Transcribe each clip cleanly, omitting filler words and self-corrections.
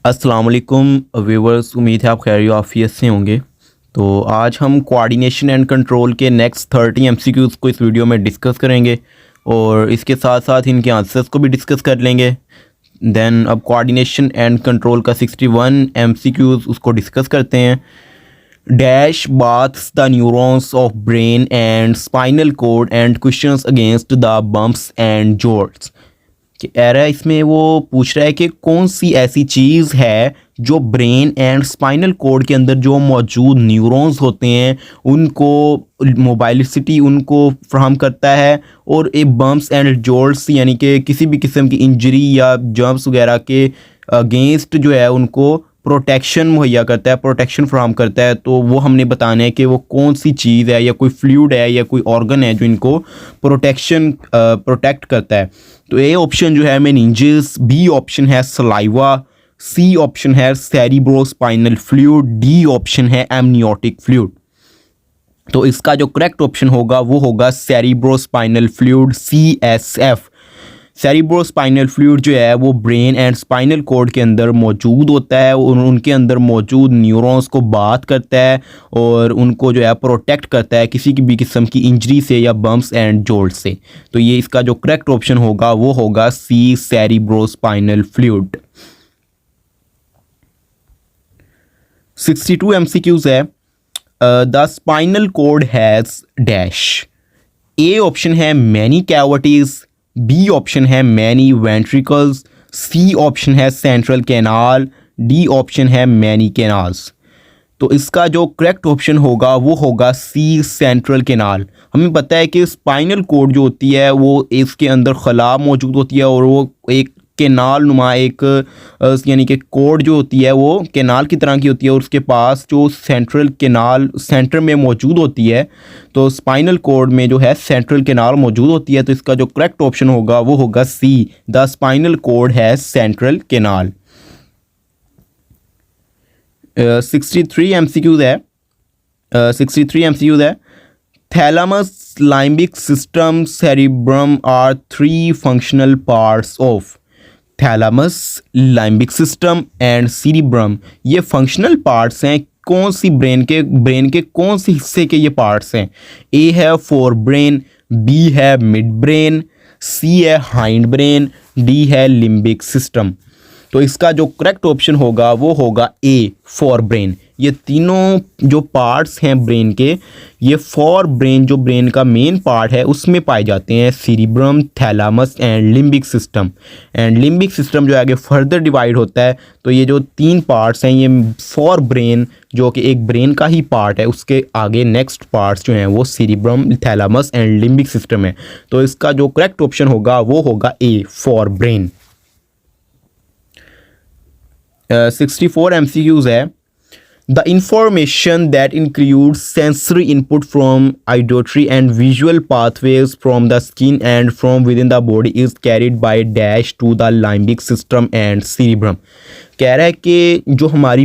अस्सलाम वालेकुम व्यूवर्स, उम्मीद है आप खैर आफियत से होंगे। तो आज हम कोऑर्डिनेशन एंड कंट्रोल के नेक्स्ट 30 एमसीक्यूज़ को इस वीडियो में डिस्कस करेंगे और इसके साथ साथ इनके आंसर्स को भी डिस्कस कर लेंगे। देन अब कोऑर्डिनेशन एंड कंट्रोल का 61 एमसीक्यूज़ उसको डिस्कस करते हैं। Dash bathes the neurons of brain and spinal cord and cushions against the bumps and jolts. कह रहा है इसमें वो पूछ रहा है कि कौन सी ऐसी चीज़ है जो ब्रेन एंड स्पाइनल कोड के अंदर जो मौजूद न्यूरॉन्स होते हैं उनको मोबाइलिसिटी उनको फ्राहम करता है और ए बम्प्स एंड जोल्ट्स यानी कि किसी भी किस्म की इंजरी या जर्म्स वगैरह के अगेंस्ट जो है उनको प्रोटेक्शन मुहैया करता है, प्रोटेक्शन फ्राहम करता है। तो वो हमने बताना है कि वो कौन सी चीज़ है या कोई फ्लूइड है या कोई ऑर्गन है जो इनको प्रोटेक्ट करता है। तो ए ऑप्शन जो है मेनिंजेस, बी ऑप्शन है सलाइवा, सी ऑप्शन है सेरिब्रोस्पाइनल फ्लूइड, डी ऑप्शन है एमनियोटिक फ्लूइड। तो इसका जो करेक्ट ऑप्शन होगा वो होगा cerebrospinal fluid, CSF। Cerebrospinal fluid जो है वो ब्रेन एंड स्पाइनल कोड के अंदर मौजूद होता है और उनके अंदर मौजूद न्यूरॉन्स को बात करता है और उनको जो है प्रोटेक्ट करता है किसी की भी किस्म की इंजरी से या बम्प्स एंड जोल्ट से। तो ये इसका जो करेक्ट ऑप्शन होगा वो होगा सी, सेरिब्रोस्पाइनल फ्लूइड। 62 MCQs है। The spinal code has dash. A option है मैनी कैविटीज़, बी ऑप्शन है मैनी वेंट्रिकल्स, सी ऑप्शन है सेंट्रल कैनाल, डी ऑप्शन है मैनी कैनाल्स। तो इसका जो करेक्ट ऑप्शन होगा वो होगा सी, सेंट्रल कैनाल। हमें पता है कि स्पाइनल कोड जो होती है वो इसके अंदर खला मौजूद होती है और वो एक कैनाल नुमा एक यानी कि कोड जो होती है वो कैनाल की तरह की होती है और उसके पास जो सेंट्रल कैनाल सेंटर में मौजूद होती है। तो स्पाइनल कोड में जो है सेंट्रल कैनाल मौजूद होती है। तो इसका जो करेक्ट ऑप्शन होगा वो होगा सी, द स्पाइनल कोड है सेंट्रल कैनाल। 63 MCQs है। 63 MCQs है। Thalamus, limbic system, cerebrum are 3 functional parts of. Thalamus, limbic system and cerebrum ये फंक्शनल पार्ट्स हैं कौन सी ब्रेन के कौन से हिस्से के ये पार्ट्स हैं। ए है फोर ब्रेन, बी है मिड ब्रेन, सी है हाइंड ब्रेन, डी है लिम्बिक सिस्टम। तो इसका जो करेक्ट ऑप्शन होगा वो होगा ए, फोर ब्रेन। ये तीनों जो पार्ट्स हैं ब्रेन के ये फोर ब्रेन जो ब्रेन का मेन पार्ट है उसमें पाए जाते हैं, cerebrum, thalamus and limbic system. And limbic system जो आगे फर्दर डिवाइड होता है। तो ये जो तीन पार्ट्स हैं ये फोर ब्रेन जो कि एक ब्रेन का ही पार्ट है उसके आगे नेक्स्ट पार्ट्स जो हैं वो सीरिब्रम, थैलामस एंड लिम्बिक सिस्टम है। तो इसका जो करेक्ट ऑप्शन होगा वो होगा ए, फोर ब्रेन। 64 MCQs है। The information that includes sensory input from auditory and visual pathways from the skin and from within the body is carried by dash to the limbic system and cerebrum। कह रहा है कि जो हमारी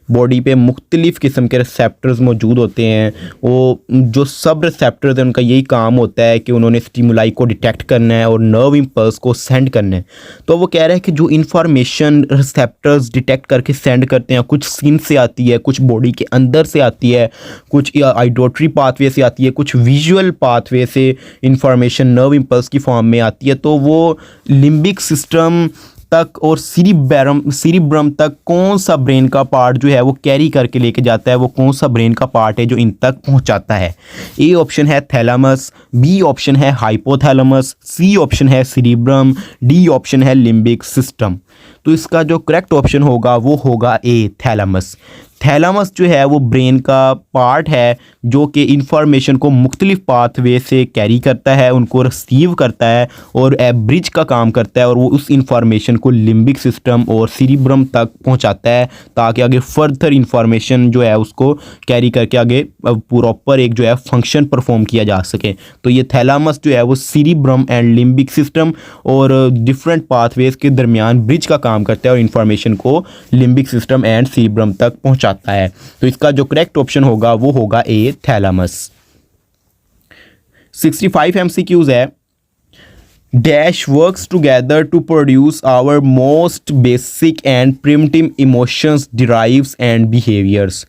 body पे मुख्तलिफ़ किस्म के रिसेप्टर्स मौजूद होते हैं, वो जो सब रिसेप्टर्स हैं उनका यही काम होता है कि उन्होंने स्टिमुलाई को डिटेक्ट करना है और नर्व इम्पल्स को सेंड करना है। तो वो कह रहा है कि जो इन्फॉर्मेशन रिसेप्टर्स डिटेक्ट करके सेंड करते हैं कुछ स्किन से आती है, कुछ बॉडी के अंदर से आती है, कुछ ऑडिटरी पाथवे से आती है, कुछ विजुअल पाथवे से इंफॉर्मेशन नर्व इम्पल्स की फॉर्म में आती है। तो वो लिम्बिक सिस्टम तक और सीरिब्रम तक कौन सा ब्रेन का पार्ट जो है वो कैरी करके लेके जाता है, वो कौन सा ब्रेन का पार्ट है जो इन तक पहुंचाता है। ए ऑप्शन है थैलामस, बी ऑप्शन है हाइपोथैलामस, सी ऑप्शन है सीरिब्रम, डी ऑप्शन है लिम्बिक सिस्टम। तो इसका जो करेक्ट ऑप्शन होगा वो होगा ए, थैलामस। थैलामस जो है वो ब्रेन का पार्ट है जो कि इंफॉर्मेशन को मुख्तलिफ पाथवे से कैरी करता है, उनको रिसीव करता है और ब्रिज का काम करता है और वो उस इंफॉर्मेशन को लिम्बिक सिस्टम और सीरिब्रम तक पहुंचाता है ताकि आगे फर्दर इंफॉर्मेशन जो है उसको कैरी करके आगे प्रॉपर एक जो है फंक्शन परफॉर्म किया जा सके। तो ये थैलामस जो है वो सीरिब्रम एंड लिम्बिक सिस्टम और डिफरेंट पाथवेज के दरमियान ब्रिज का काम करता है और इंफॉर्मेशन को लिम्बिक सिस्टम एंड सीरिब्रम तक पहुंचाता है। तो इसका जो करेक्ट ऑप्शन होगा वो होगा ए, थैलामस। 65 MCQs है। Dash works together to produce our most basic and primitive emotions drives and behaviours.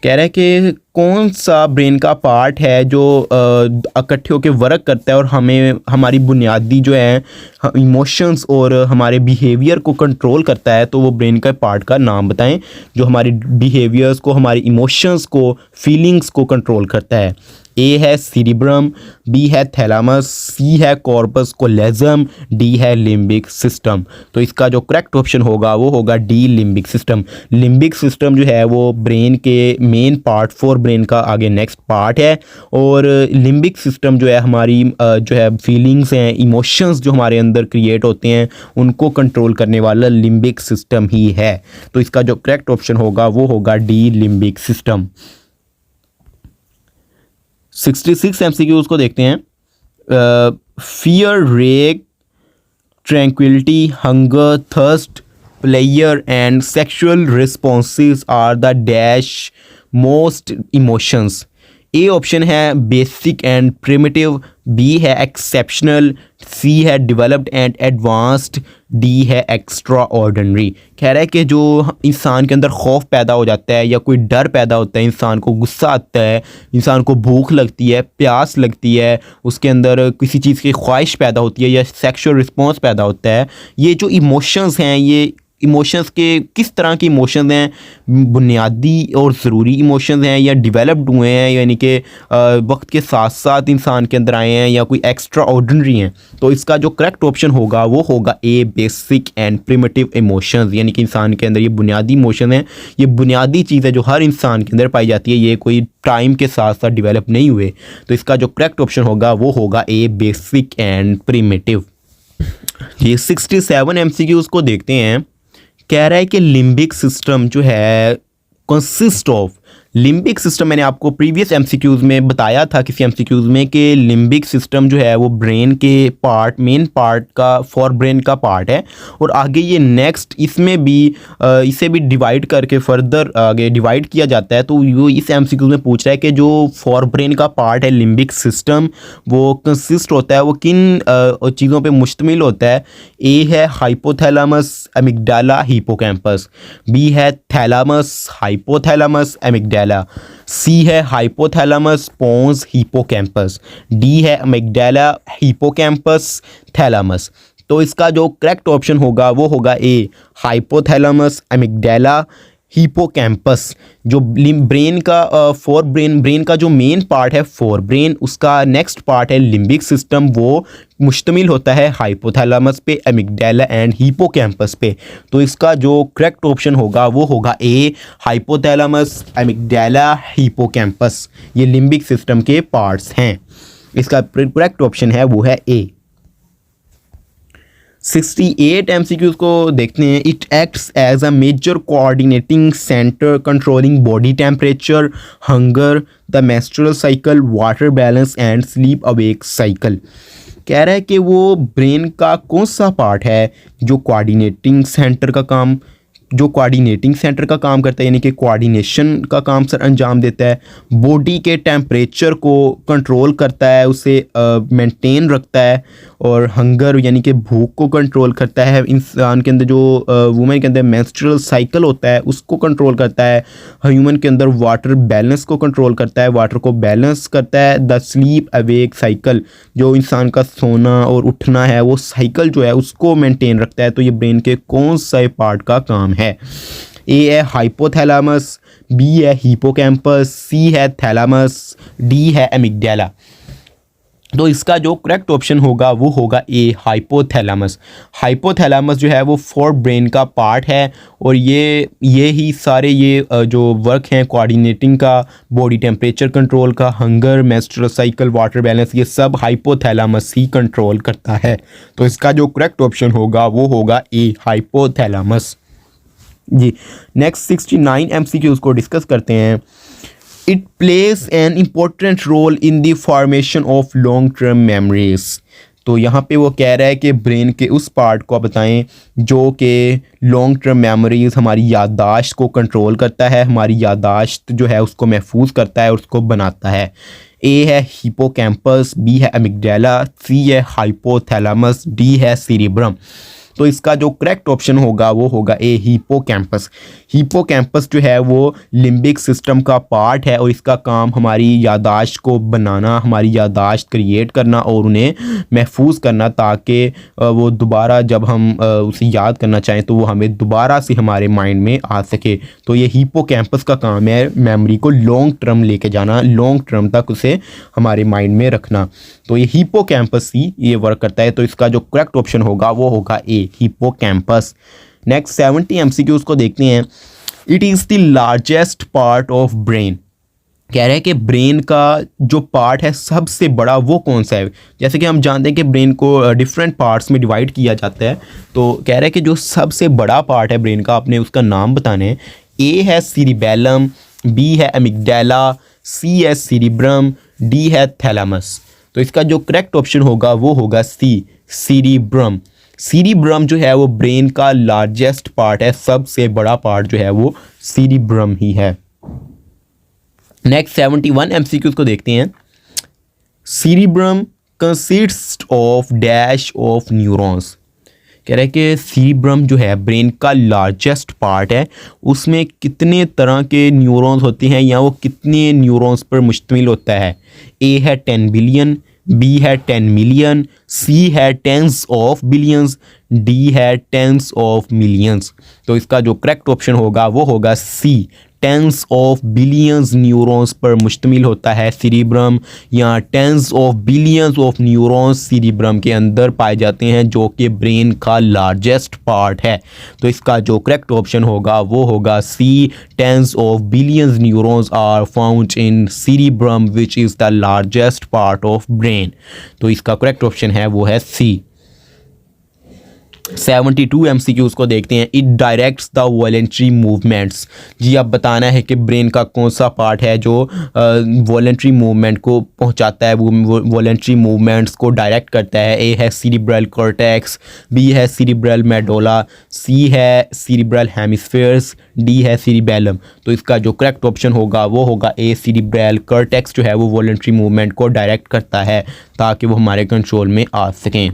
कह रहा है कि कौन सा ब्रेन का पार्ट है जो इकट्ठे होकर वर्क करता है और हमें हमारी बुनियादी जो है इमोशंस और हमारे बिहेवियर को कंट्रोल करता है। तो वो ब्रेन का पार्ट का नाम बताएं जो हमारी बिहेवियर्स को, हमारी इमोशंस को, फीलिंग्स को कंट्रोल करता है। ए है सीरिब्रम, बी है थैलामस, सी है कॉर्पस कोलेजम, डी है लिम्बिक सिस्टम। तो इसका जो करेक्ट ऑप्शन होगा वो होगा D limbic system. Limbic system जो है वो ब्रेन के मेन पार्ट, फोर ब्रेन का आगे नेक्स्ट पार्ट है। और लिम्बिक सिस्टम जो है हमारी जो है फीलिंग्स हैं, इमोशंस जो हमारे अंदर क्रिएट होते हैं उनको कंट्रोल करने वाला लिम्बिक सिस्टम ही है। तो इसका जो करेक्ट ऑप्शन होगा वो होगा डी लिम्बिक सिस्टम। 66 MCQs को देखते हैं। Fear, rage, tranquillity, hunger, thirst, pleasure and sexual responses are the dash most emotions. A option है बेसिक एंड प्रिमिटिव, बी है एक्सेप्शनल, सी है डेवलप्ड एंड एडवांस्ड, डी है एक्स्ट्रा ऑर्डिनरी। कह रहा है कि जो इंसान के अंदर खौफ पैदा हो जाता है या कोई डर पैदा होता है, इंसान को गुस्सा आता है, इंसान को भूख लगती है, प्यास लगती है, उसके अंदर किसी चीज़ की ख्वाहिश पैदा होती है या सेक्सुअल रिस्पॉन्स पैदा होता है, ये जो इमोशंस हैं, ये इमोशंस के किस तरह के इमोशंस हैं, बुनियादी और ज़रूरी इमोशंस हैं या डेवलप्ड हुए हैं, यानी कि वक्त के साथ साथ इंसान के अंदर आए हैं, या कोई एक्स्ट्रा ऑर्डिनरी हैं। तो इसका जो करेक्ट ऑप्शन होगा वो होगा ए बेसिक एंड प्रिमिटिव इमोशंस। यानी कि इंसान के अंदर ये बुनियादी इमोशन है, ये बुनियादी चीज़ है जो हर इंसान के अंदर पाई जाती है, ये कोई टाइम के साथ साथ डेवलप नहीं हुए। तो इसका जो करेक्ट ऑप्शन होगा वो होगा ए बेसिक एंड प्रिमिटिव। ये 67 MCQs को देखते हैं। कह रहा है कि लिम्बिक सिस्टम जो है कंसिस्ट ऑफ, लिम्बिक सिस्टम मैंने आपको प्रीवियस MCQs में बताया था किसी MCQs में कि लिम्बिक सिस्टम जो है वो ब्रेन के पार्ट, मेन पार्ट का, फॉर ब्रेन का पार्ट है। और आगे ये नेक्स्ट इसमें भी इसे भी डिवाइड करके फर्दर आगे डिवाइड किया जाता है। तो वो इस MCQs में पूछ रहा है कि जो फॉर ब्रेन का पार्ट है लिम्बिक सिस्टम, वो कंसिस्ट होता है, वो किन चीज़ों पे मुश्तमिल होता है। ए है हाइपोथैलेमस, एमिगडाला, हिपोकैम्पस, बी है थैलामस, हाइपोथैलेमस, एमिगडाला, सी है हाइपोथैलेमस, पोन्स, हिपोकैम्पस, डी है अमिगडाला, हिपोकैम्पस, थैलामस। तो इसका जो करेक्ट ऑप्शन होगा वो होगा ए हाइपोथैलेमस, अमिगडाला, हिपोकैम्पस। जो ब्रेन का फोर ब्रेन का जो मेन पार्ट है फोर ब्रेन, उसका नेक्स्ट पार्ट है लिम्बिक सिस्टम, वो मुश्तमिल होता है हाइपोथैलेमस पे, एमिगडाला एंड हिपोकैम्पस पे। तो इसका जो करेक्ट ऑप्शन होगा वो होगा ए हाइपोथैलेमस, एमिगडाला, हिपोकैम्पस। ये लिम्बिक सिस्टम के पार्ट्स हैं। इसका करेक्ट ऑप्शन है वो है ए। 68 MCQs को देखते हैं। It acts as a major coordinating centre controlling body temperature, hunger, the menstrual cycle, water balance and sleep awake cycle. कह रहा है कि वो ब्रेन का कौन सा पार्ट है जो कोऑर्डिनेटिंग सेंटर का काम करता है, यानी कि कोऑर्डिनेशन का काम सर अंजाम देता है, बॉडी के टेम्परेचर को कंट्रोल करता है, उसे मेंटेन रखता है, और हंगर यानी कि भूख को कंट्रोल करता है। इंसान के अंदर जो वुमेन के अंदर मेंस्ट्रुअल साइकिल होता है उसको कंट्रोल करता है। ह्यूमन के अंदर वाटर बैलेंस को कंट्रोल करता है, वाटर को बैलेंस करता है। द स्लीप अवेक साइकिल, जो इंसान का सोना और उठना है वो साइकिल जो है उसको मेंटेन रखता है। तो ये ब्रेन के कौन सा पार्ट का काम है। ए है हाइपोथैलेमस, बी है हिपोकैम्पस, सी है थैलामस, डी है एमिगडाला। तो इसका जो करेक्ट ऑप्शन होगा वो होगा ए हाइपोथैलेमस। हाइपोथैलेमस जो है वो फोर ब्रेन का पार्ट है, और ये ही सारे ये जो वर्क हैं कोऑर्डिनेटिंग का, बॉडी टेम्परेचर कंट्रोल का, hunger, menstrual cycle, water balance, ये सब हाइपोथैलेमस ही कंट्रोल करता है। तो इसका जो करेक्ट ऑप्शन होगा वो होगा ए हाइपोथैलेमस जी। नेक्स्ट 69 MCQs को डिस्कस करते हैं। It plays an important role in the formation of long term memories. तो यहाँ पे वो कह रहा है कि ब्रेन के उस पार्ट को बताएं जो कि लॉन्ग टर्म मेमोरीज, हमारी याददाश्त को कंट्रोल करता है, हमारी याददाश्त जो है उसको महफूज करता है और उसको बनाता है। ए है हिपोकैम्पस, बी है अमिगडाला, सी है हाइपोथैलेमस, डी है सीरिब्रम। तो इसका जो करेक्ट ऑप्शन होगा वो होगा ए हिपोकैम्पस। हिपोकैम्पस जो है वो लिम्बिक सिस्टम का पार्ट है और इसका काम हमारी याददाश्त को बनाना, हमारी याददाश्त क्रिएट करना और उन्हें महफूज करना, ताकि वो दोबारा जब हम उसे याद करना चाहें तो वो हमें दोबारा से हमारे माइंड में आ सके। तो ये हिपोकैम्पस का काम है मेमोरी को लॉन्ग टर्म लेके जाना, लॉन्ग टर्म तक उसे हमारे माइंड में रखना। तो ये हिपोकैम्पस ही ये वर्क करता है। तो इसका जो करेक्ट ऑप्शन होगा वो होगा ए हिपोकैम्पस। नेक्स्ट 70 एमसीक्यूज को देखते हैं। It is the largest part of brain. कह रहे हैं कि ब्रेन का जो पार्ट है सबसे बड़ा वो कौन सा है। जैसे कि हम जानते हैं कि ब्रेन को डिफरेंट पार्ट्स में डिवाइड किया जाता है, तो कह रहे हैं कि जो सबसे बड़ा पार्ट है ब्रेन का, आपने उसका नाम बताने। ए है सीरिबेलम, बी है अमिगडाला, सी है सीरिब्रम, डी है थैलेमस। तो इसका जो करेक्ट ऑप्शन होगा वो होगा सी सीरिब्रम। सीरिब्रम जो है वो ब्रेन का लार्जेस्ट पार्ट है, सबसे बड़ा पार्ट जो है वो सीरिब्रम ही है। नेक्स्ट 71 एमसीक्यूज को देखते हैं। Cerebrum consist of dash of neurons. कह रहे हैं कि सीरिब्रम जो है ब्रेन का लार्जेस्ट पार्ट है, उसमें कितने तरह के न्यूरॉन्स होते हैं या वो कितने न्यूरॉन्स पर मुश्तमिल होता है। ए है 10 बिलियन, बी है 10 मिलियन, सी है टेंस ऑफ बिलियंस, डी है टेंस ऑफ मिलियंस। तो इसका जो करेक्ट ऑप्शन होगा वो होगा C tens of billions neurons पर मुश्तमिल होता है सीरिब्रम, या tens of billions of neurons cerebrum के अंदर पाए जाते हैं, जो कि ब्रेन का लार्जेस्ट पार्ट है। तो इसका जो करेक्ट ऑप्शन होगा वो होगा C tens of billions neurons are found in cerebrum which is the largest part of brain. तो इसका करेक्ट ऑप्शन है वो है सी। 72 एमसीक्यूज को देखते हैं। It directs the voluntary movements. जी अब बताना है कि ब्रेन का कौन सा पार्ट है जो वॉलेंट्री मूवमेंट को पहुंचाता है, वो वॉलेंट्री मूवमेंट्स को डायरेक्ट करता है। ए है सीरिब्रल कॉर्टेक्स, बी है सीरिब्रल मेडोला, सी है सीरिब्रल हेमिस्फेयर्स, डी है सीरिबेलम। तो इसका जो करेक्ट ऑप्शन होगा वो होगा ए सीरिब्रल कॉर्टेक्स जो है वो वॉलेंट्री मूवमेंट को डायरेक्ट करता है ताकि वो हमारे कंट्रोल में आ सकें।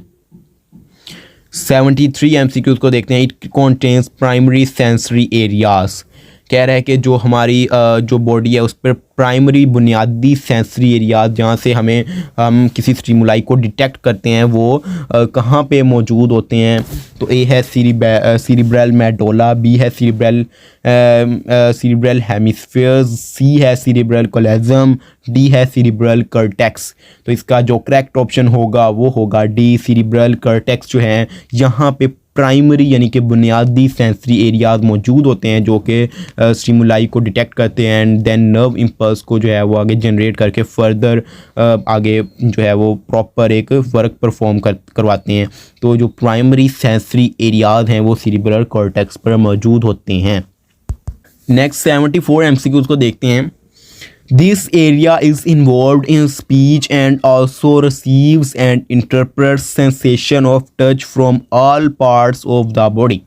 73 एमसीक्यूज को देखते हैं। It contains primary sensory areas. कह रहा है कि जो हमारी जो बॉडी है उस पर प्राइमरी बुनियादी सेंसरी एरियाज, जहाँ से हम किसी स्टिमुलाई को डिटेक्ट करते हैं, वो कहाँ पे मौजूद होते हैं। तो ए है सीरिब्रल मेडोला, बी है सीरिब्रल हेमिस्फेयर्स, सी है सीरिब्रल कोलेजम, डी है सीरिब्रल कॉर्टेक्स। तो इसका जो करेक्ट ऑप्शन होगा वो होगा डी सीरिब्रल कॉर्टेक्स जो है यहाँ पे प्राइमरी यानी कि बुनियादी सेंसरी एरियाज मौजूद होते हैं, जो कि स्टिमुलाई को डिटेक्ट करते हैं एंड देन नर्व इम्पल्स को जो है वो आगे जनरेट करके फर्दर आगे जो है वो प्रॉपर एक वर्क परफॉर्म करवाते हैं। तो जो प्राइमरी सेंसरी एरियाज हैं वो सीरिब्रल कॉर्टेक्स पर मौजूद होते हैं। नेक्स्ट 74 एमसीक्यूज को देखते हैं। This area is involved in speech and also receives and interprets sensation of touch from all parts of the body.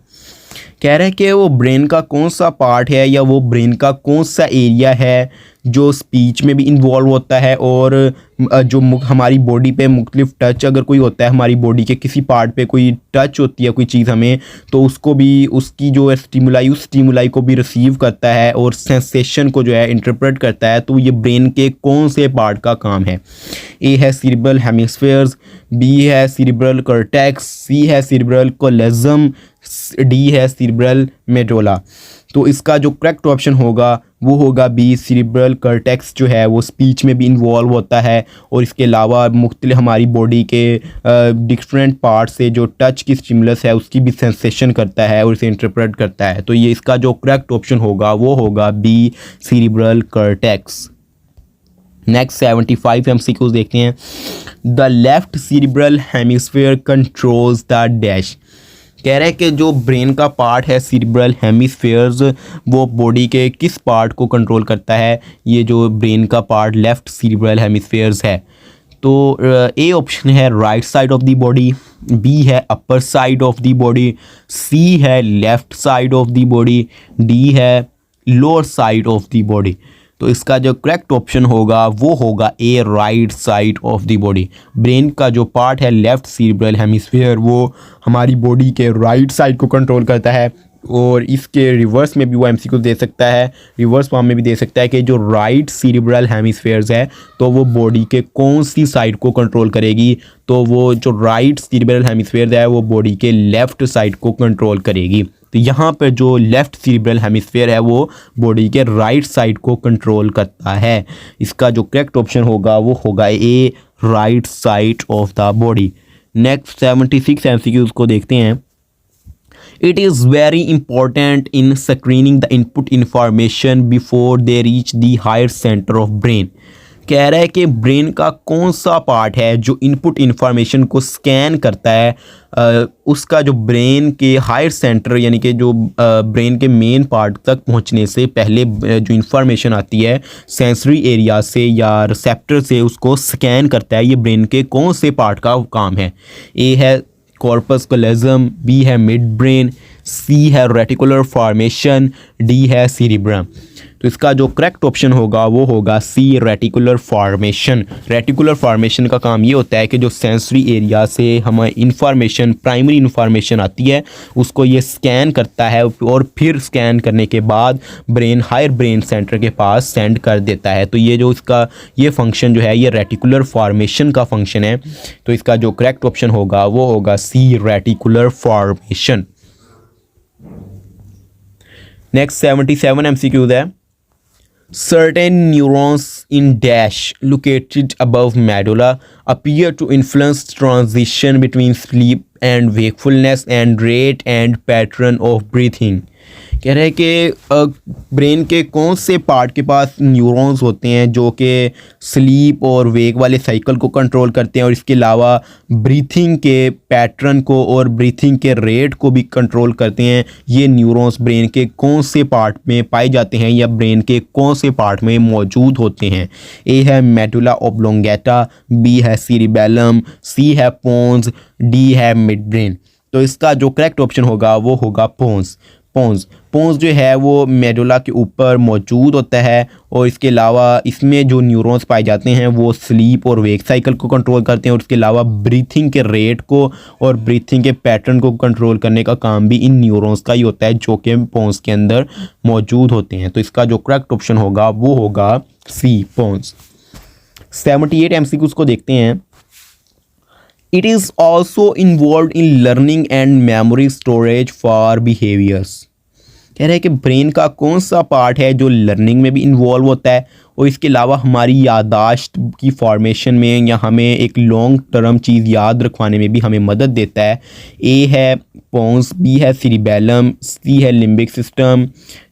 कह रहे हैं कि वो ब्रेन का कौन सा पार्ट है या वो ब्रेन का कौन सा एरिया है जो स्पीच में भी इन्वॉल्व होता है और जो हमारी बॉडी पे मुख्तलिफ टच अगर कोई होता है, हमारी बॉडी के किसी पार्ट पे कोई टच होती है कोई चीज़ हमें, तो उसको भी उसकी जो स्टिमुलाई उस स्टिमुलाई को भी रिसीव करता है और सेंसेशन को जो है इंटरप्रेट करता है। तो ये ब्रेन के कौन से पार्ट का काम है। ए है सीरिब्रल हेमिस्फेयर्स, बी है सीरिब्रल कॉर्टेक्स, सी है सीरिब्रल कोलेजम, डी है सीरिब्रल मेडोला। तो इसका जो करेक्ट ऑप्शन होगा वो होगा बी सीरिब्रल कॉर्टेक्स जो है वो स्पीच में भी इन्वॉल्व होता है और इसके अलावा मुख्तलिफ हमारी बॉडी के डिफरेंट पार्ट से जो टच की स्टिमुलस है उसकी भी सेंसेशन करता है और इसे इंटरप्रेट करता है। तो ये इसका जो करेक्ट ऑप्शन होगा वो होगा B cerebral cortex. Next 75 MCQs देखते हैं। The left cerebral hemisphere controls the dash. कह रहे हैं कि जो ब्रेन का पार्ट है सीरिब्रल हेमिस्फीयर्स वो बॉडी के किस पार्ट को कंट्रोल करता है। ये जो ब्रेन का पार्ट लेफ्ट सीरिब्रल हेमिस्फीयर्स है। तो ए ऑप्शन है right side of the body, B है upper side of the body, C है left side of the body, D है lower side of the body. तो इसका जो करेक्ट ऑप्शन होगा वो होगा A, right side of the body. Brain का जो पार्ट है लेफ्ट सीरिब्रल हेमिस्फीयर वो हमारी बॉडी के राइट साइड को कंट्रोल करता है, और इसके रिवर्स में भी वो एमसीक्यू दे सकता है, रिवर्स फॉर्म में भी दे सकता है कि जो राइट सीरिब्रल हेमिस्फीयर्स है तो वो बॉडी के कौन सी साइड को कंट्रोल करेगी, तो वो जो राइट सीरिब्रल हेमिस्फीयर है वो बॉडी के लेफ्ट साइड को कंट्रोल करेगी। तो यहाँ पर जो लेफ्ट सीरिब्रल हेमिस्फीयर है वो बॉडी के राइट साइड को कंट्रोल करता है। इसका जो करेक्ट ऑप्शन होगा वो होगा A, right side of the body. Next 76 MCQs को देखते हैं। It is very important in screening the input information before they reach the higher center of brain। कह रहा है कि ब्रेन का कौन सा पार्ट है जो इनपुट इंफॉर्मेशन को स्कैन करता है, उसका जो ब्रेन के हायर सेंटर यानी कि जो ब्रेन के मेन पार्ट तक पहुंचने से पहले जो इंफॉर्मेशन आती है सेंसरी एरिया से या रिसेप्टर से उसको स्कैन करता है। ये ब्रेन के कौन से पार्ट का काम है? ए है कॉर्पस कॉलोजम, बी है मिड ब्रेन, सी है रेटिकुलर फॉर्मेशन, डी है सीरिब्रम। तो इसका जो करेक्ट ऑप्शन होगा वो होगा सी, रेटिकुलर फॉर्मेशन। रेटिकुलर फॉर्मेशन का काम ये होता है कि जो सेंसरी एरिया से हमें इंफॉर्मेशन, प्राइमरी इंफॉर्मेशन आती है उसको ये स्कैन करता है और फिर स्कैन करने के बाद ब्रेन हायर ब्रेन सेंटर के पास सेंड कर देता है। तो ये जो इसका ये फंक्शन जो है ये रेटिकुलर फॉर्मेशन का फंक्शन है। तो इसका जो करेक्ट ऑप्शन होगा वो होगा सी, रेटिकुलर फॉर्मेशन। नेक्स्ट 77 एमसीक्यूज है। Certain neurons in dash located above medulla appear to influence transition between sleep and wakefulness and rate and pattern of breathing। कह रहे हैं कि ब्रेन के कौन से पार्ट के पास न्यूरॉन्स होते हैं जो कि स्लीप और वेक वाले साइकिल को कंट्रोल करते हैं और इसके अलावा ब्रीथिंग के पैटर्न को और ब्रीथिंग के रेट को भी कंट्रोल करते हैं। ये न्यूरॉन्स ब्रेन के कौन से पार्ट में पाए जाते हैं या ब्रेन के कौन से पार्ट में मौजूद होते हैं? ए है मेडुला ऑब्लोंगेटा, बी है सीरिबेलम, सी है पोन्स, डी है मिड ब्रेन। तो इसका जो करेक्ट ऑप्शन होगा वो होगा पोन्स। पोन्स जो है वो मेडुला के ऊपर मौजूद होता है और इसके अलावा इसमें जो न्यूरॉन्स पाए जाते हैं वो स्लीप और वेक साइकिल को कंट्रोल करते हैं और इसके अलावा ब्रीथिंग के रेट को और ब्रीथिंग के पैटर्न को कंट्रोल करने का काम भी इन न्यूरॉन्स का ही होता है जो कि पोन्स के अंदर मौजूद होते हैं। तो इसका जो करेक्ट ऑप्शन होगा वो होगा सी, पोन्स। 78 एमसीक्यूज को देखते हैं। It is also involved in learning and memory storage for behaviors। कह रहे हैं कि ब्रेन का कौन सा पार्ट है जो लर्निंग में भी इन्वॉल्व होता है और इसके अलावा हमारी यादाश्त की फॉर्मेशन में या हमें एक लॉन्ग टर्म चीज़ याद रखवाने में भी हमें मदद देता है। ए है पोन्स, बी है सीरिबेलम, सी है लिम्बिक सिस्टम,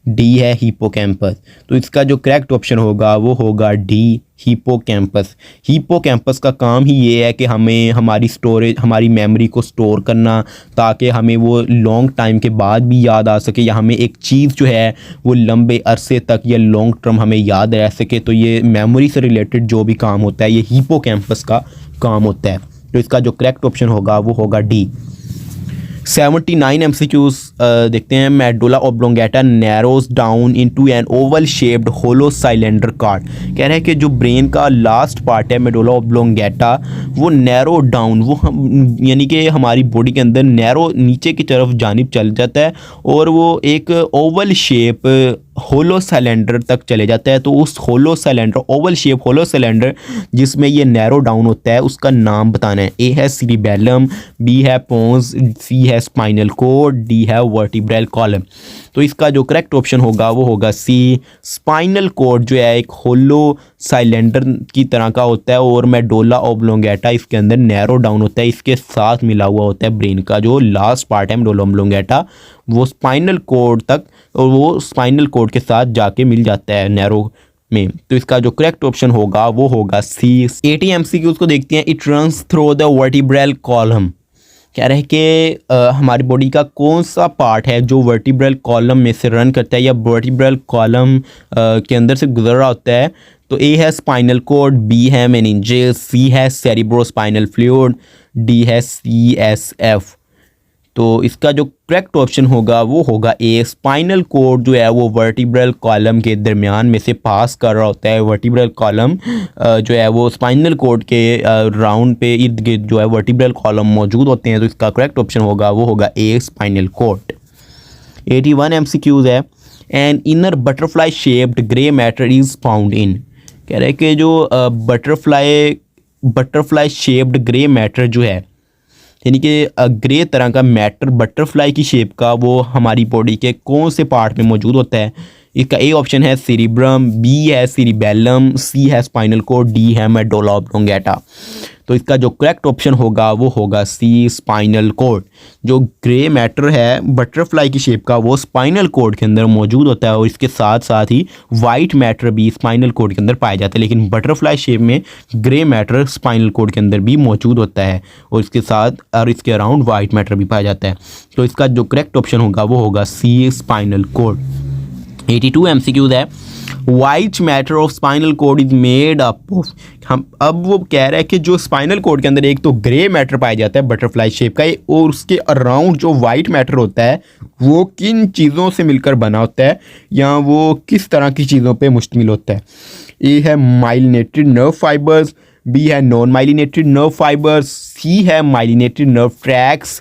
डी है हिपोकैम्पस। तो इसका जो करेक्ट ऑप्शन होगा वो होगा डी, हिपोकैम्पस। हिपोकैम्पस का काम ही ये है कि हमें हमारी स्टोरेज, हमारी मेमोरी को स्टोर करना ताकि हमें वो लॉन्ग टाइम के बाद भी याद आ सके या हमें एक चीज़ जो है वो लंबे अरसे तक या लॉन्ग टर्म हमें याद रह सके। तो ये मेमोरी से रिलेटेड जो भी काम होता है ये हिपोकैम्पस का काम होता है। तो इसका जो करेक्ट ऑप्शन होगा वो होगा डी। 79 एमसीक्यूज देखते हैं। Medulla oblongata narrows down into an oval shaped hollow cylinder cord. कह रहे हैं कि जो ब्रेन का लास्ट पार्ट है मेडुला ऑब्लोंगेटा वो नैरो डाउन, वो यानी कि हमारी बॉडी के अंदर नैरो नीचे की तरफ जानिब चल जाता है और वो एक ओवल शेप होलो सिलेंडर तक चले जाता है। तो उस hollow cylinder, oval shape hollow cylinder जिसमें ये नैरो डाउन होता है उसका नाम बताना है। ए है सीरिबेलम, बी है पोन्स, सी है स्पाइनल कोड, डी है वर्टिब्रल कॉलम। तो इसका जो करेक्ट ऑप्शन होगा वो होगा सी, स्पाइनल कोड जो है एक होलो सिलेंडर की तरह का होता है और मेडुला ऑब्लोंगेटा इसके अंदर नैरो डाउन होता है, इसके साथ मिला हुआ होता है। ब्रेन का जो लास्ट पार्ट है मेडुला ऑब्लोंगेटा वो स्पाइनल कोड तक और वो स्पाइनल कोड के साथ जाके मिल जाता है नैरो में। तो इसका जो करेक्ट ऑप्शन होगा वो होगा सी। 80 एमसीक्यूज को देखते हैं। It runs through the vertebral column. कह रहे हैं कि हमारी बॉडी का कौन सा पार्ट है जो वर्टिब्रल कॉलम में से रन करता है या वर्टिब्रल कॉलम के अंदर से गुजर रहा होता है। तो ए है स्पाइनल कोड, बी है मेनिंजेस, सी है सेरिब्रोस्पाइनल फ्लूइड, डी है CSF। तो इसका जो करेक्ट ऑप्शन होगा वो होगा ए। स्पाइनल कॉर्ड जो है वो वर्टिब्रल कॉलम के दरमियान में से पास कर रहा होता है। वर्टिब्रल कॉलम जो है वो स्पाइनल कॉर्ड के राउंड पे इर्द गिर्द जो है वर्टिब्रल कॉलम मौजूद होते हैं। तो इसका करेक्ट ऑप्शन होगा वो होगा ए, स्पाइनल कॉर्ड। 81 MCQs है। An inner butterfly shaped grey matter is found in. कह रहे हैं कि जो बटरफ्लाई शेप्ड ग्रे मैटर जो है, यानी कि ग्रे तरह का मैटर बटरफ्लाई की शेप का, वो हमारी बॉडी के कौन से पार्ट में मौजूद होता है? इसका ए ऑप्शन है सेरिब्रम, बी है सेरिबेलम, सी है स्पाइनल कॉर्ड, डी है मेडुला ऑब्लोंगेटा। तो इसका जो करेक्ट ऑप्शन होगा वो होगा सी, स्पाइनल कॉर्ड। जो ग्रे मैटर है बटरफ्लाई की शेप का वो स्पाइनल कॉर्ड के अंदर मौजूद होता है और इसके साथ साथ ही वाइट मैटर भी स्पाइनल कॉर्ड के अंदर पाया जाता है। लेकिन बटरफ्लाई शेप में ग्रे मैटर स्पाइनल कॉर्ड के अंदर भी मौजूद होता है और इसके साथ और इसके अराउंड वाइट मैटर भी पाया जाता है। तो इसका जो करेक्ट ऑप्शन होगा वो होगा सी, स्पाइनल कॉर्ड। 82 MCQs है। White matter of spinal cord is made up of. हम अब वो कह रहा है कि जो स्पाइनल कॉर्ड के अंदर एक तो ग्रे मैटर पाया जाता है बटरफ्लाई शेप का, और उसके अराउंड जो वाइट मैटर होता है वो किन चीज़ों से मिलकर बना होता है या वो किस तरह की चीज़ों पे मुश्तमिल होता है? ए है माइलिनेटेड नर्व फाइबर्स, बी है नॉन माइलिनेटेड नर्व फाइबर्स, सी है माइलिनेटेड नर्व ट्रैक्स,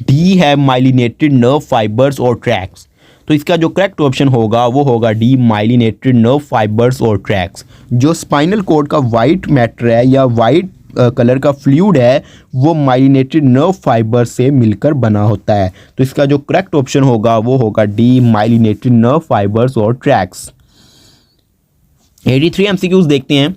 डी है माइलिनेटेड नर्व फाइबर्स और ट्रैक्स। तो इसका जो करेक्ट ऑप्शन होगा वो होगा डी, माइलिनेटेड नर्व फाइबर्स और ट्रैक्स। जो स्पाइनल कॉर्ड का वाइट मैटर है या वाइट कलर का फ्लूइड है वो माइलिनेटेड नर्व फाइबर से मिलकर बना होता है। तो इसका जो करेक्ट ऑप्शन होगा वो होगा डी, माइलिनेटेड नर्व फाइबर्स और ट्रैक्स। 83 MCQs देखते हैं।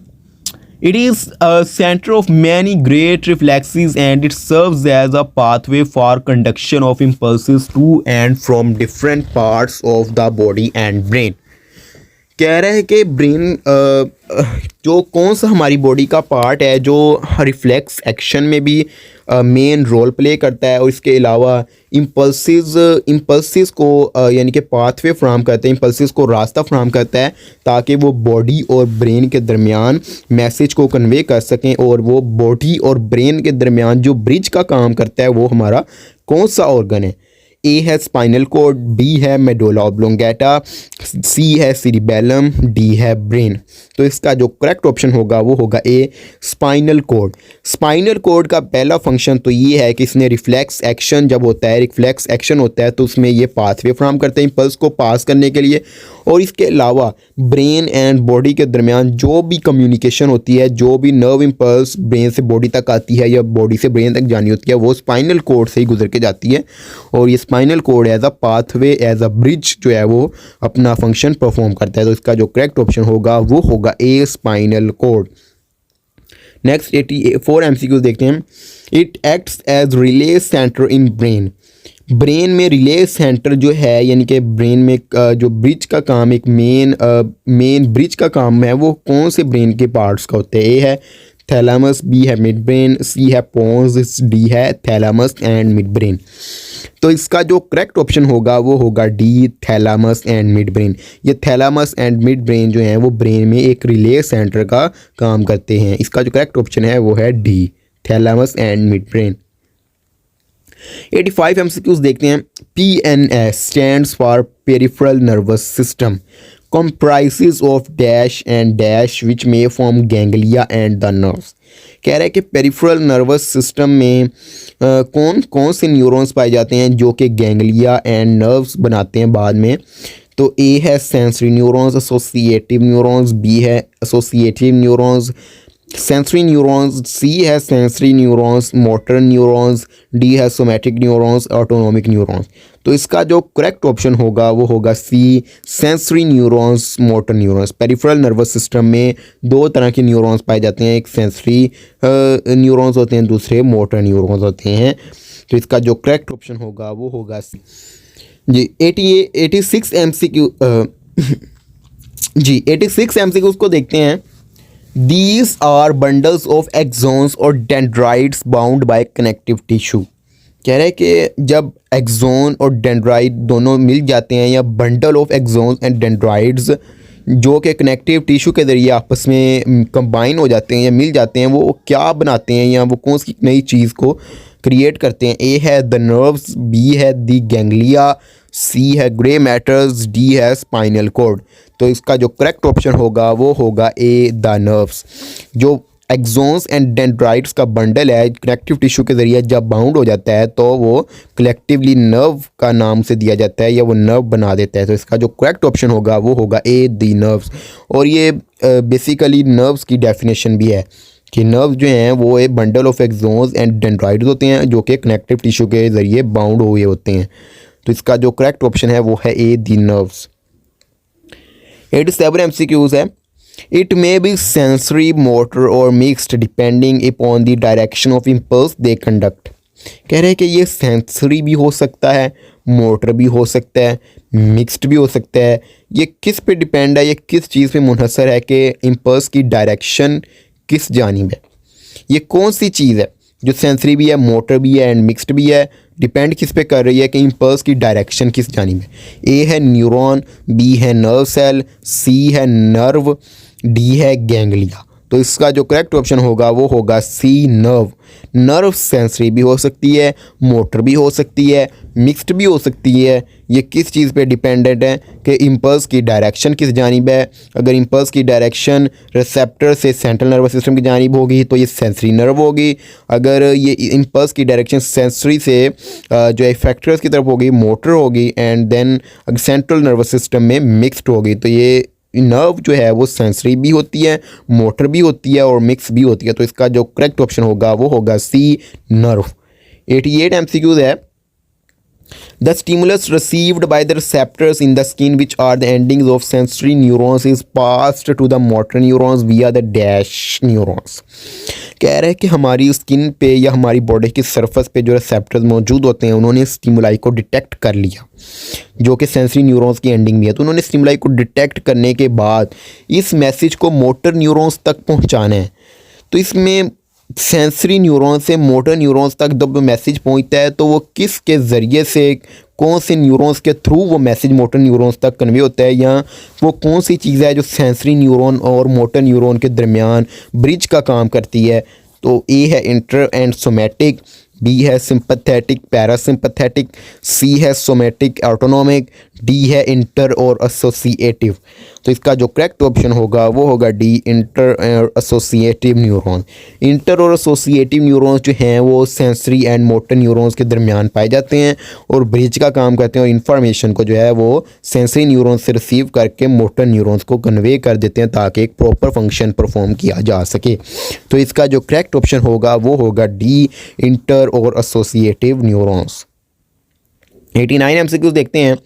It is a center of many great reflexes and it serves as a pathway for conduction of impulses to and from different parts of the body and brain। कह रहे हैं कि brain जो कौन सा हमारी बॉडी का पार्ट है जो रिफ्लेक्स एक्शन में भी मेन रोल प्ले करता है और इसके अलावा इम्पल्सिस को यानी कि पाथवे फ्राहम करते हैं, इम्पल्सिस को रास्ता फ्राहम करता है ताकि वो बॉडी और ब्रेन के दरमियान मैसेज को कन्वे कर सकें। और वो बॉडी और ब्रेन के दरमियान जो ब्रिज का काम करता है वो हमारा कौन सा ऑर्गन है? ए है स्पाइनल कॉर्ड, बी है मेडुला ऑब्लोंगेटा, सी है सेरिबेलम, डी है ब्रेन। तो इसका जो करेक्ट ऑप्शन होगा वो होगा A, spinal cord. Spinal cord का पहला फंक्शन तो ये है कि इसने रिफ्लेक्स एक्शन जब होता है, रिफ्लेक्स एक्शन होता है तो उसमें ये पाथवे फ्राहम करते हैं इम्पल्स को पास करने के लिए। और इसके अलावा ब्रेन एंड बॉडी के दरमियान जो भी कम्युनिकेशन होती है, जो भी नर्व इम्पल्स ब्रेन से बॉडी तक आती है या बॉडी से ब्रेन तक जानी होती है वो स्पाइनल कॉर्ड से ही गुजर के जाती है। और ये spinal cord as a pathway, as a bridge जो है वो अपना फंक्शन परफॉर्म करता है। तो इसका जो करेक्ट ऑप्शन होगा वो होगा A, spinal cord. Next 84 MCQs देखते हैं। It acts as relay centre in brain. Brain में रिले सेंटर जो है यानी कि ब्रेन में जो ब्रिज का काम, एक मेन ब्रिज का काम है वो कौन से ब्रेन के पार्ट्स का होता है? ए है थैलामस, बी है मिड ब्रेन, सी है पोन्स, डी है थैलामस एंड मिड ब्रेन। तो इसका जो करेक्ट ऑप्शन होगा वो होगा D, thalamus and mid brain. ये थैलामस एंड मिड ब्रेन जो हैं वो ब्रेन में एक रिले सेंटर का काम करते हैं। इसका जो करेक्ट ऑप्शन है वो है D, thalamus and mid brain. 85 MCQs देखते हैं। PNS stands for peripheral nervous system, comprises of dash and dash which may form ganglia and the nerves। कह रहा है कि पेरिफेरल नर्वस सिस्टम में कौन कौन से न्यूरॉन्स पाए जाते हैं जो कि गैंगलिया एंड नर्व्स बनाते हैं बाद में। तो ए है sensory neurons, associative neurons, B है associative neurons, sensory neurons, C है sensory neurons, motor neurons, D है सोमैटिक न्यूरॉन्स, ऑटोनॉमिक न्यूरॉन्स। तो इसका जो करेक्ट ऑप्शन होगा वो होगा C, sensory neurons, motor neurons. Peripheral nervous system में दो तरह के न्यूरॉन्स पाए जाते हैं, एक सेंसरी न्यूरॉन्स होते हैं, दूसरे मोटर न्यूरॉन्स होते हैं। तो इसका जो करेक्ट ऑप्शन होगा वो होगा सी जी। 86 MCQ जी 86 MCQ को देखते हैं। These are bundles of axons और dendrites bound by connective tissue। कह रहे हैं कि जब एक्सोन और डेंड्राइट दोनों मिल जाते हैं या bundle of axon and dendrites जो कि कनेक्टिव टिश्यू के ज़रिए आपस में कंबाइन हो जाते हैं या मिल जाते हैं, वो क्या बनाते हैं या वो कौन सी नई चीज़ को क्रिएट करते हैं। ए है द नर्व्स, बी है द गैंग्लिया, सी है ग्रे मैटर्स, डी है स्पाइनल कॉर्ड। तो इसका जो करेक्ट ऑप्शन होगा वो होगा ए द नर्व्स। जो एक्सोन्स एंड डेंड्राइट्स का बंडल है कनेक्टिव टिश्यू के ज़रिए जब बाउंड हो जाता है तो वो कलेक्टिवली नर्व का नाम से दिया जाता है या वो नर्व बना देता है। तो इसका जो करेक्ट ऑप्शन होगा वो होगा ए दी नर्व्स। और ये बेसिकली नर्व्स की डेफिनेशन भी है कि नर्व जो हैं वो एक bundle of exons and dendrites होते हैं जो कि कनेक्टिव टिश्यू के ज़रिए बाउंड हुए होते हैं। तो इसका जो करेक्ट ऑप्शन है वो है ए दी नर्व्स। 87 MCQs है। It may be sensory, motor or mixed depending upon the direction of impulse they conduct। कह रहे हैं कि ये सेंसरी भी हो सकता है, मोटर भी हो सकता है, मिक्स्ड भी हो सकता है। ये किस पे डिपेंड है, ये किस चीज़ पे मुनहसर है कि इम्पल्स की डायरेक्शन किस जानिब है। ये कौन सी चीज़ है जो सेंसरी भी है, मोटर भी है एंड मिक्स्ड भी है, डिपेंड किस पे कर रही है कि इम्पल्स की डायरेक्शन किस जानिब है। ए है न्यूरॉन, बी है नर्व सेल, सी है नर्व, डी है गैंग्लिया। तो इसका जो करेक्ट ऑप्शन होगा वो होगा सी नर्व। नर्व सेंसरी भी हो सकती है, मोटर भी हो सकती है, मिक्स्ड भी हो सकती है। ये किस चीज़ पे डिपेंडेंट है कि इम्पल्स की डायरेक्शन किस जानिब है। अगर इम्पल्स की डायरेक्शन रिसेप्टर से सेंट्रल नर्वस सिस्टम की जानिब होगी तो ये सेंसरी नर्व होगी। अगर ये इम्पल्स की डायरेक्शन सेंसरी से जो इफेक्टर्स की तरफ होगी मोटर होगी एंड देन अगर सेंट्रल नर्वस सिस्टम में मिक्स्ड होगी तो ये नर्व जो है वो सेंसरी भी होती है, मोटर भी होती है और मिक्स भी होती है। तो इसका जो करेक्ट ऑप्शन होगा वो होगा सी नर्व। 88 MCQs है। The stimulus received by the receptors in the skin, which are the endings of sensory neurons, is passed to the motor neurons via the dash neurons। कह रहे हैं कि हमारी स्किन पे या हमारी बॉडी की सरफेस पे जो रिसेप्टर्स मौजूद होते हैं उन्होंने स्टिमुलाई को डिटेक्ट कर लिया जो कि सेंसरी न्यूरॉन्स की एंडिंग में है। तो उन्होंने स्टिमुलाई को डिटेक्ट करने के बाद इस मैसेज को मोटर न्यूरॉन्स तक पहुंचाना है। तो इसमें सेंसरी न्यूरॉन से मोटर न्यूरॉन्स तक जब मैसेज पहुंचता है तो वो किस के ज़रिए से, कौन से न्यूरॉन्स के थ्रू वो मैसेज मोटर न्यूरॉन्स तक कन्वे होता है, या वो कौन सी चीज़ है जो सेंसरी न्यूरॉन और मोटर न्यूरॉन के दरमियान ब्रिज का काम करती है। तो ए है इंटर एंड सोमैटिक, बी है सिंपैथेटिक पैरासिम्पैथेटिक, सी है सोमैटिक ऑटोनोमिक, डी है इंटर और एसोसिएटिव। तो इसका जो करेक्ट ऑप्शन होगा वो होगा डी इंटर और एसोसिएटिव न्यूरॉन। इंटर और एसोसिएटिव न्यूरॉन्स जो हैं वो सेंसरी एंड मोटर न्यूरॉन्स के दरमियान पाए जाते हैं और ब्रिज का काम करते हैं और इन्फॉर्मेशन को जो है वो सेंसरी न्यूरॉन्स से रिसीव करके मोटर न्यूरॉन्स को कन्वे कर देते हैं ताकि एक प्रॉपर फंक्शन परफॉर्म किया जा सके। तो इसका जो करेक्ट ऑप्शन होगा वो होगा डी इंटर और एसोसिएटिव न्यूरॉन्स। 89 MCQs देखते हैं।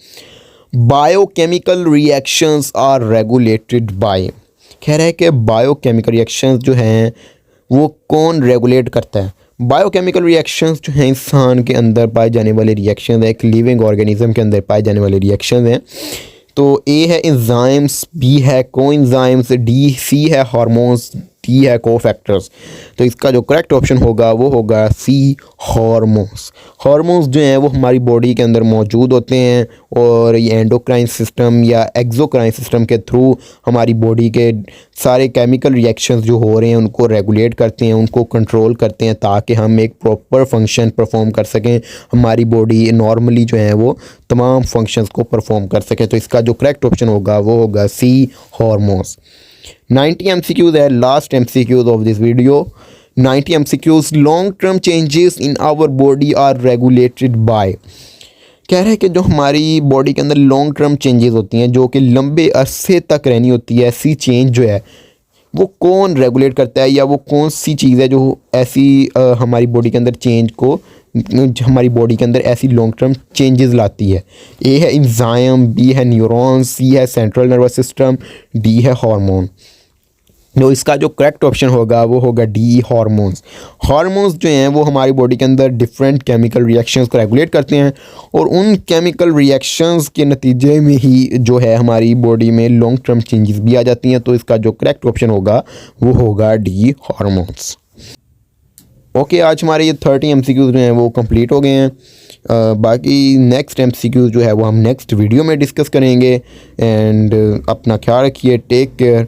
Biochemical reactions are regulated by. कह रहा है कि बायोकेमिकल रिएक्शंस जो हैं वो कौन रेगुलेट करता है। बायोकेमिकल रिएक्शंस जो हैं इंसान के अंदर पाए जाने वाले रिएक्शंस हैं, एक लिविंग ऑर्गेनिज्म के अंदर पाए जाने वाले रिएक्शंस हैं। तो ए है एंजाइम्स, बी है कोएंजाइम्स, डी सी है हार्मोन्स, डी है कोफैक्टर्स। तो इसका जो करेक्ट ऑप्शन होगा वो होगा सी हार्मोन्स। हार्मोन्स जो हैं वो हमारी बॉडी के अंदर मौजूद होते हैं और ये एंडोक्राइन सिस्टम या एक्सोक्राइन सिस्टम के थ्रू हमारी बॉडी के सारे केमिकल रिएक्शंस जो हो रहे हैं उनको रेगुलेट करते हैं, उनको कंट्रोल करते हैं ताकि हम एक प्रॉपर फंक्शन परफॉर्म कर सकें, हमारी बॉडी नॉर्मली जो है वो तमाम फंक्शंस को परफॉर्म कर सके। तो इसका जो करेक्ट ऑप्शन होगा वो होगा सी हार्मोन्स। 90 MCQs है, last MCQs of this video. 90 MCQs, long term changes in our body are regulated by. कह रहे हैं कि जो हमारी बॉडी के अंदर लॉन्ग टर्म चेंजेस होती हैं जो कि लंबे अरसे तक रहनी होती है, ऐसी चेंज जो है वो कौन रेगुलेट करता है या वो कौन सी चीज़ है जो ऐसी हमारी बॉडी के अंदर चेंज को, हमारी बॉडी के अंदर ऐसी लॉन्ग टर्म चेंजेस लाती है। ए है एंजाइम, बी है न्यूरॉन, सी है सेंट्रल नर्वस सिस्टम, डी है हार्मोन। तो इसका जो करेक्ट ऑप्शन होगा वो होगा डी हार्मोन्स। हार्मोन्स जो हैं वो हमारी बॉडी के अंदर डिफरेंट केमिकल रिएक्शंस को रेगुलेट करते हैं और उन केमिकल रिएक्शंस के नतीजे में ही जो है हमारी बॉडी में लॉन्ग टर्म चेंजेस भी आ जाती हैं। तो इसका जो करेक्ट ऑप्शन होगा वो होगा डी हार्मोन्स। ओके, आज हमारे ये 30 MCQs जो हैं वो कंप्लीट हो गए हैं। बाकी नेक्स्ट MCQs जो है वो हम नेक्स्ट वीडियो में डिस्कस करेंगे। एंड अपना ख्याल रखिए, टेक केयर।